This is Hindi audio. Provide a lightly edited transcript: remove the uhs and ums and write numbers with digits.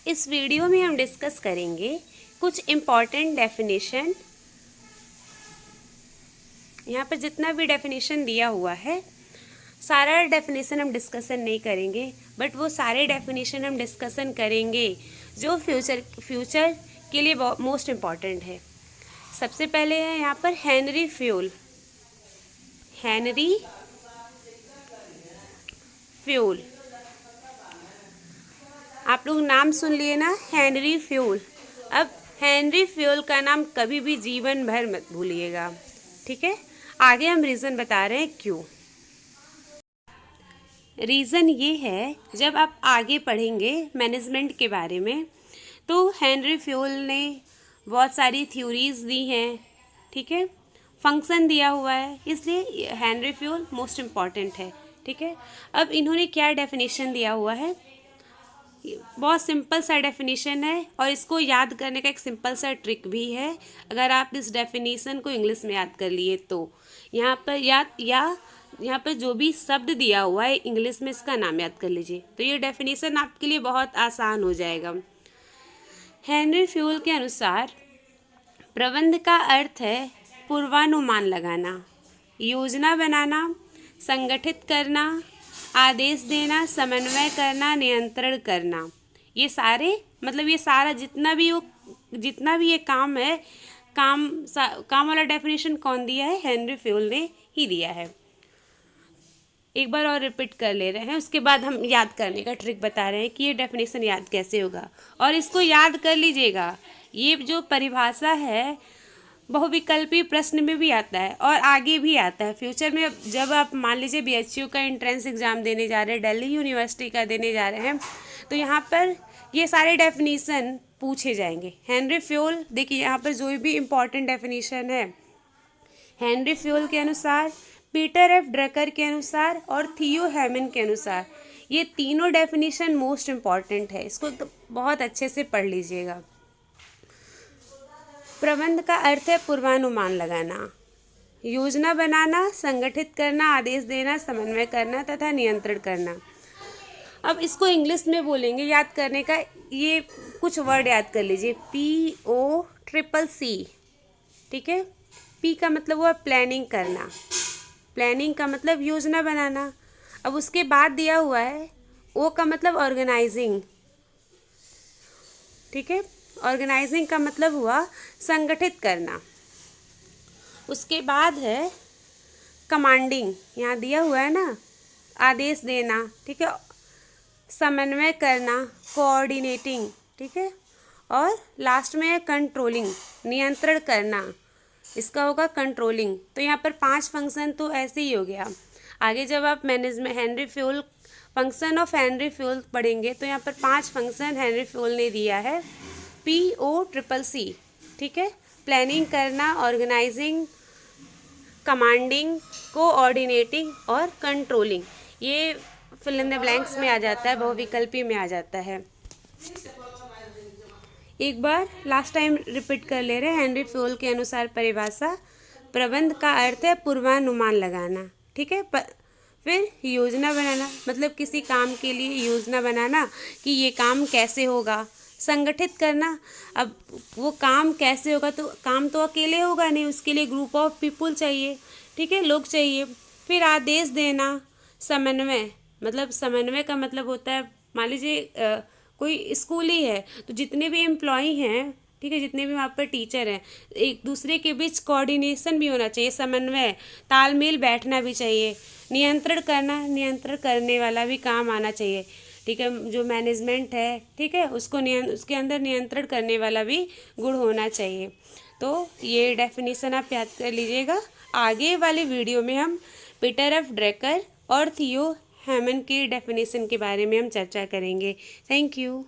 इस वीडियो में हम डिस्कस करेंगे कुछ इम्पॉर्टेंट डेफिनेशन। यहाँ पर जितना भी डेफिनेशन दिया हुआ है सारा डेफिनेशन हम डिस्कशन नहीं करेंगे, बट वो सारे डेफिनेशन हम डिस्कशन करेंगे जो फ्यूचर के लिए मोस्ट इम्पॉर्टेंट है। सबसे पहले है यहाँ पर हेनरी फ्यूल। आप लोग नाम सुन लिए ना, हेनरी फ्यूल। अब हेनरी फ्यूल का नाम कभी भी जीवन भर मत भूलिएगा, ठीक है। आगे हम रीज़न बता रहे हैं क्यों। रीज़न ये है, जब आप आगे पढ़ेंगे मैनेजमेंट के बारे में तो हेनरी फ्यूल ने बहुत सारी थ्योरीज दी हैं, ठीक है। फंक्शन दिया हुआ है, इसलिए हेनरी फ्यूल मोस्ट इम्पॉर्टेंट है, ठीक है। अब इन्होंने क्या डेफिनेशन दिया हुआ है, बहुत सिंपल सा डेफिनेशन है और इसको याद करने का एक सिंपल सा ट्रिक भी है। अगर आप इस डेफिनेशन को इंग्लिश में याद कर लिए तो यहाँ पर यहाँ पर जो भी शब्द दिया हुआ है इंग्लिश में इसका नाम याद कर लीजिए, तो ये डेफिनेशन आपके लिए बहुत आसान हो जाएगा। हेनरी फ्यूल के अनुसार प्रबंध का अर्थ है पूर्वानुमान लगाना, योजना बनाना, संगठित करना, आदेश देना, समन्वय करना, नियंत्रण करना। ये सारा जितना भी ये काम है, काम वाला डेफिनेशन कौन दिया है, हेनरी फ्यूल ने ही दिया है। एक बार और रिपीट कर ले रहे हैं, उसके बाद हम याद करने का ट्रिक बता रहे हैं कि ये डेफिनेशन याद कैसे होगा। और इसको याद कर लीजिएगा, ये जो परिभाषा है बहुविकल्पी प्रश्न में भी आता है और आगे भी आता है फ्यूचर में। जब आप मान लीजिए BHU का एंट्रेंस एग्ज़ाम देने जा रहे हैं, दिल्ली यूनिवर्सिटी का देने जा रहे हैं, तो यहाँ पर ये सारे डेफिनेशन पूछे जाएंगे। हेनरी फ्यूल, देखिए यहाँ पर जो भी इम्पॉर्टेंट डेफिनेशन है, हेनरी फ्यूल के अनुसार, पीटर एफ ड्रकर के अनुसार और थियो हेमन के अनुसार, ये तीनों डेफिनेशन मोस्ट इम्पॉर्टेंट है। इसको तो बहुत अच्छे से पढ़ लीजिएगा। प्रबंध का अर्थ है पूर्वानुमान लगाना, योजना बनाना, संगठित करना, आदेश देना, समन्वय करना तथा नियंत्रण करना। अब इसको इंग्लिश में बोलेंगे, याद करने का ये कुछ वर्ड याद कर लीजिए, POCCC, ठीक है। P का मतलब हुआ प्लानिंग करना, प्लानिंग का मतलब योजना बनाना। अब उसके बाद दिया हुआ है O का मतलब ऑर्गेनाइजिंग, ठीक है। ऑर्गेनाइजिंग का मतलब हुआ संगठित करना। उसके बाद है कमांडिंग, यहाँ दिया हुआ है ना, आदेश देना, ठीक है। समन्वय करना, कोऑर्डिनेटिंग, ठीक है। और लास्ट में है कंट्रोलिंग, नियंत्रण करना, इसका होगा कंट्रोलिंग। तो यहाँ पर 5 फंक्शन तो ऐसे ही हो गया। आगे जब आप management function of Henry fuel पढ़ेंगे तो यहाँ पर 5 फंक्शन हेनरी फ्यूल ने दिया है, POCCC, ठीक है। प्लानिंग करना, ऑर्गेनाइजिंग, कमांडिंग, कोऑर्डिनेटिंग और कंट्रोलिंग। ये फिल इन द ब्लैंक्स में आ जाता है, बहुविकल्पी में आ जाता है। एक बार लास्ट टाइम रिपीट कर ले रहे हैं। हेनरी फ्यूल के अनुसार परिभाषा, प्रबंध का अर्थ है पूर्वानुमान लगाना, ठीक है। फिर योजना बनाना, मतलब किसी काम के लिए योजना बनाना कि ये काम कैसे होगा। संगठित करना, अब वो काम कैसे होगा, तो काम तो अकेले होगा नहीं, उसके लिए ग्रुप ऑफ पीपुल चाहिए, ठीक है, लोग चाहिए। फिर आदेश देना, समन्वय, मतलब समन्वय का मतलब होता है, मान लीजिए कोई स्कूल ही है तो जितने भी एम्प्लॉई हैं, ठीक है, जितने भी वहाँ पर टीचर हैं, एक दूसरे के बीच कोऑर्डिनेशन भी होना चाहिए, समन्वय, तालमेल बैठना भी चाहिए। नियंत्रण करना, नियंत्रण करने वाला भी काम आना चाहिए, ठीक है। जो मैनेजमेंट है, ठीक है, उसके अंदर नियंत्रण करने वाला भी गुण होना चाहिए। तो ये डेफिनेशन आप याद कर लीजिएगा। आगे वाले वीडियो में हम पीटर एफ ड्रकर और थियो हेमन के डेफिनेशन के बारे में हम चर्चा करेंगे। Thank you.